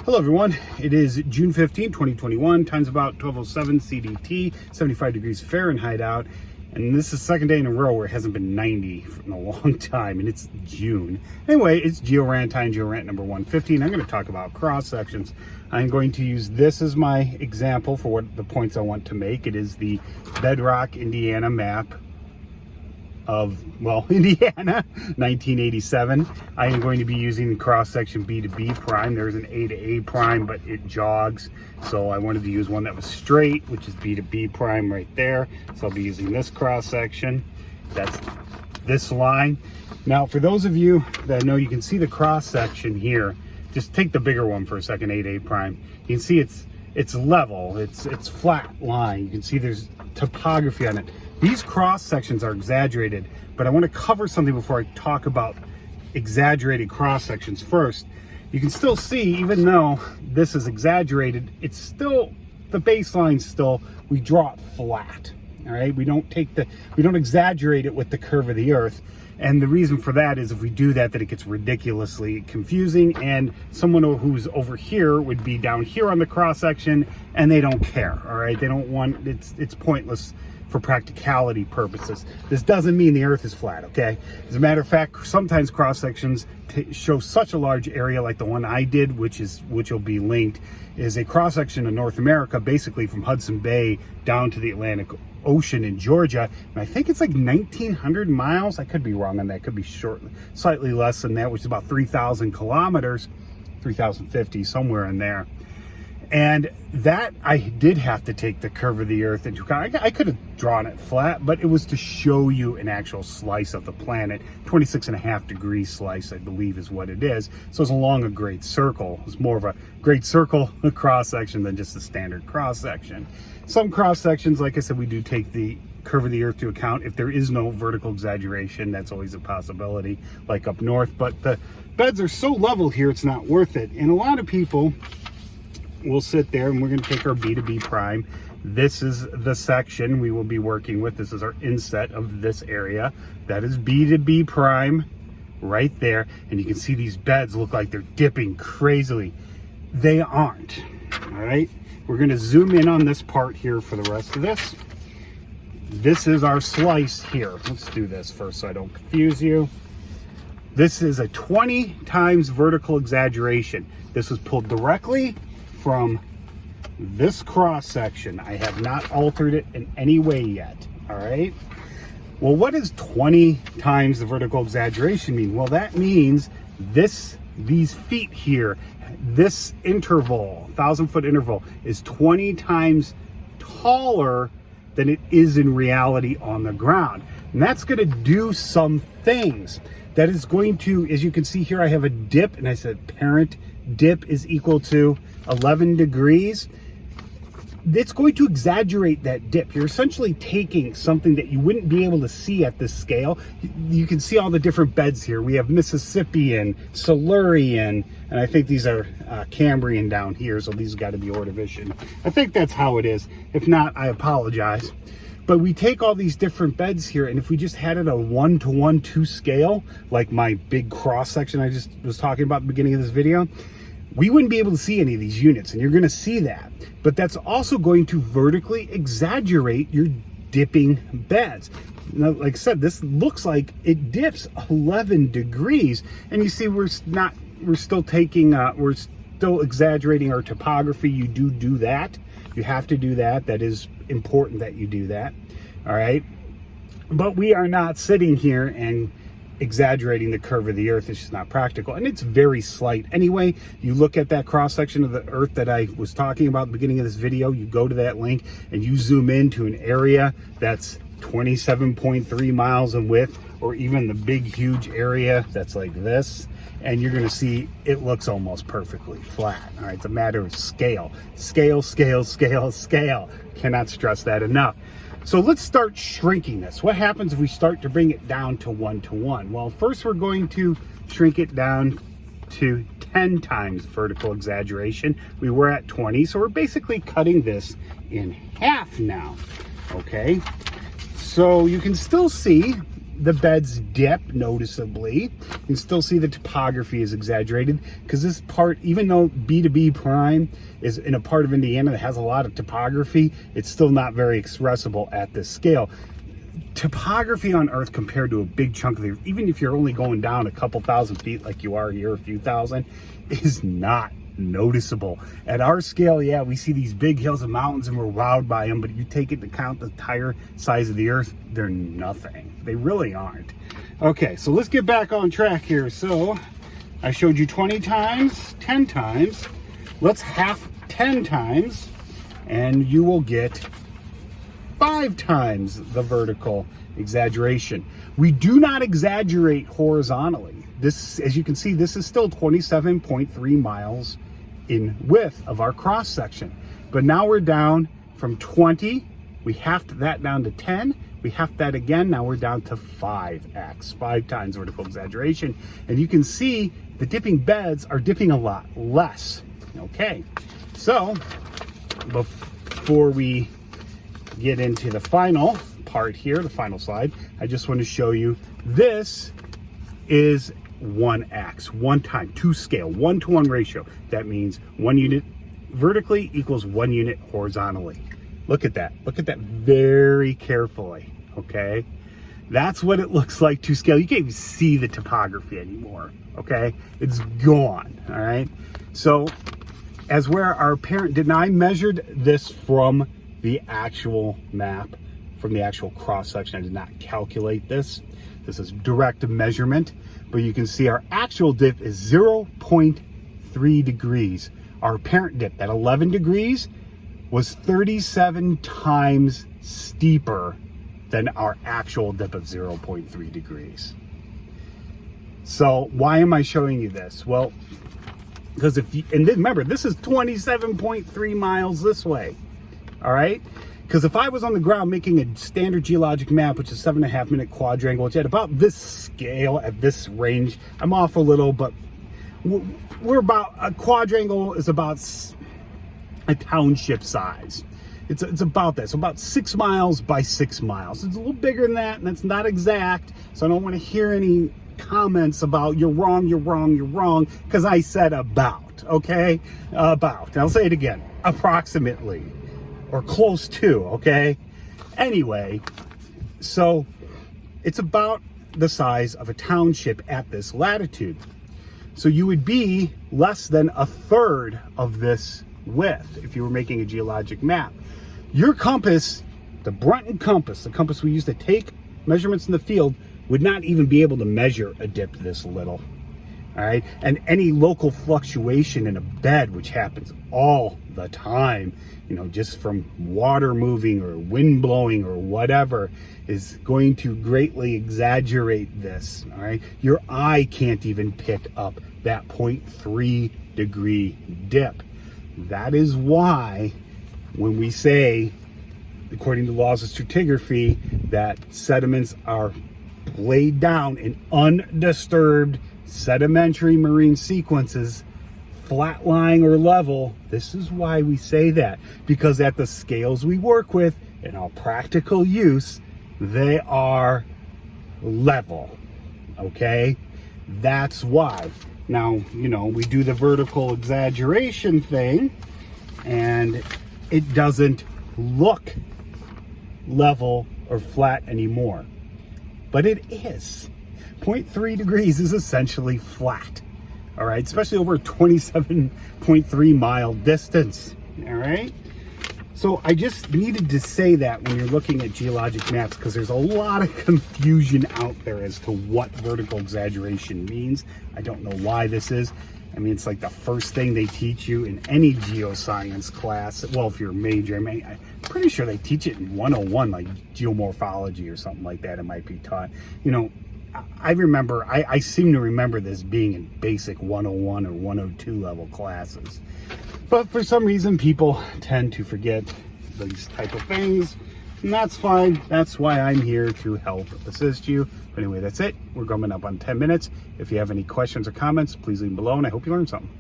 Hello everyone, it is June 15, 2021, time's about 12:07 CDT, 75 degrees Fahrenheit out, and this is the second day in a row where it hasn't been 90 in a long time, and it's June. Anyway, it's Geo-Rant time, Geo-Rant number 115. I'm going to talk about cross sections. I'm going to use this as my example for what the points I want to make. It is the Bedrock, Indiana map of, well, Indiana, 1987. I am going to be using the cross section B to B prime. There's an A to A prime, but it jogs. So I wanted to use one that was straight, which is B to B prime right there. So I'll be using this cross section. That's this line. Now, for those of you that know, you can see the cross section here. Just take the bigger one for a second, A to A prime. You can see it's level, it's flat line. You can see there's topography on it. These cross sections are exaggerated, but I want to cover something before I talk about exaggerated cross sections. First, you can still see, even though this is exaggerated, it's still, the baseline still, we draw it flat. All right, we don't exaggerate it with the curve of the earth. And the reason for that is if we do that, then it gets ridiculously confusing, and someone who's over here would be down here on the cross section and they don't care. All right, they don't want, it's pointless for practicality purposes. This doesn't mean the earth is flat, okay? As a matter of fact, sometimes cross sections show such a large area, like the one I did, which will be linked, is a cross section of North America, basically from Hudson Bay down to the Atlantic Ocean in Georgia. And I think it's like 1,900 miles. I could be wrong on that. Could be short, slightly less than that, which is about 3,000 kilometers, 3,050, somewhere in there. And that I did have to take the curve of the earth into account. I could have drawn it flat, but it was to show you an actual slice of the planet. 26.5 degree slice, I believe, is what it is. So it's along a great circle. It's more of a great circle cross section than just a standard cross section. Some cross sections, like I said, we do take the curve of the earth to account. If there is no vertical exaggeration, that's always a possibility, like up north. But the beds are so level here, it's not worth it. And a lot of people we'll sit there and we're going to take our B to B prime. This is the section we will be working with. This is our inset of this area. That is B to B prime right there. And you can see these beds look like they're dipping crazily. They aren't. All right. We're going to zoom in on this part here for the rest of this. This is our slice here. Let's do this first so I don't confuse you. This is a 20 times vertical exaggeration. This was pulled directly from this cross section. I have not altered it in any way yet. All right. Well, what does 20 times the vertical exaggeration mean? Well, that means these feet here, this interval, 1,000-foot interval, is 20 times taller than it is in reality on the ground. And that's going to do some things. That is going to, as you can see here, I have a dip, and I said parent dip is equal to 11 degrees. It's going to exaggerate that dip. You're essentially taking something that you wouldn't be able to see at this scale. You can see all the different beds here. We have Mississippian, Silurian, and I think these are Cambrian down here, so these got to be Ordovician. I think that's how it is. If not, I apologize. But we take all these different beds here, and if we just had it a 1:1:2 scale, like my big cross section I just was talking about at the beginning of this video, we wouldn't be able to see any of these units, and you're going to see that. But that's also going to vertically exaggerate your dipping beds. Now, like I said, this looks like it dips 11 degrees, and you see we're still exaggerating our topography. You do that. You have to do that. That is important that you do that. All right. But we are not sitting here and exaggerating the curve of the earth. It's just not practical, and it's very slight anyway. You look at that cross section of the earth that I was talking about at the beginning of this video, you go to that link and you zoom into an area that's 27.3 miles in width, or even the big huge area that's like this, and you're going to see it looks almost perfectly flat. All right, it's a matter of scale. Scale. Cannot stress that enough. So let's start shrinking this. What happens if we start to bring it down to 1:1? Well, first we're going to shrink it down to 10 times vertical exaggeration. We were at 20, so we're basically cutting this in half now. Okay, so you can still see the beds dip noticeably. You can still see the topography is exaggerated because this part, even though B2B prime is in a part of Indiana that has a lot of topography, it's still not very expressible at this scale. Topography on Earth compared to a big chunk of the earth, even if you're only going down a couple thousand feet like you are here, a few thousand, is not noticeable. At our scale, yeah, we see these big hills and mountains and we're wowed by them, but you take it to count the entire size of the earth, they're nothing. They really aren't. Okay, so let's get back on track here. So I showed you 20 times, 10 times. Let's half 10 times and you will get 5 times the vertical exaggeration. We do not exaggerate horizontally. This, as you can see, this is still 27.3 miles in width of our cross section. But now we're down from 20, we halved that down to 10, we halved that again, now we're down to 5x, 5 times vertical exaggeration. And you can see the dipping beds are dipping a lot less. Okay, so before we get into the final part here, the final slide, I just want to show you this is 1x, 1 time, 2 scale, 1-to-1 ratio. That means 1 unit vertically equals 1 unit horizontally. Look at that. Look at that very carefully, okay? That's what it looks like to scale. You can't even see the topography anymore, okay? It's gone, all right? So as where our parent did, now I measured this from the actual map, from the actual cross section. I did not calculate this. This is direct measurement, but you can see our actual dip is 0.3 degrees. Our parent dip at 11 degrees was 37 times steeper than our actual dip of 0.3 degrees. So why am I showing you this? Well, because if you, and then remember, this is 27.3 miles this way. All right, because if I was on the ground making a standard geologic map, which is 7.5 minute quadrangle, which at about this scale, at this range, I'm off a little, but we're about, a quadrangle is about a township size. It's about that, so about 6 miles by 6 miles. It's a little bigger than that, and that's not exact, so I don't want to hear any comments about you're wrong, you're wrong, you're wrong, because I said about, okay? About, and I'll say it again, approximately. Or close to, okay? Anyway, so it's about the size of a township at this latitude. So you would be less than a third of this width if you were making a geologic map. Your compass, the Brunton compass, the compass we use to take measurements in the field, would not even be able to measure a dip this little. All right, and any local fluctuation in a bed, which happens all the time, you know, just from water moving or wind blowing or whatever, is going to greatly exaggerate this. All right, your eye can't even pick up that 0.3 degree dip. That is why when we say, according to laws of stratigraphy, that sediments are laid down in undisturbed sedimentary marine sequences, flat lying or level, this is why we say that, because at the scales we work with in our practical use, they are level, okay? That's why. Now, you know, we do the vertical exaggeration thing and it doesn't look level or flat anymore, but it is. 0.3 degrees is essentially flat, all right, especially over a 27.3 mile distance, all right? So I just needed to say that when you're looking at geologic maps, because there's a lot of confusion out there as to what vertical exaggeration means. I don't know why this is. I mean, it's like the first thing they teach you in any geoscience class. Well, if you're a major, I mean, I'm pretty sure they teach it in 101, like geomorphology or something like that. It might be taught. You know, I remember, I seem to remember this being in basic 101 or 102 level classes. But for some reason, people tend to forget these type of things, and that's fine. That's why I'm here to help assist you. But anyway, that's it. We're coming up on 10 minutes. If you have any questions or comments, please leave them below, and I hope you learned something.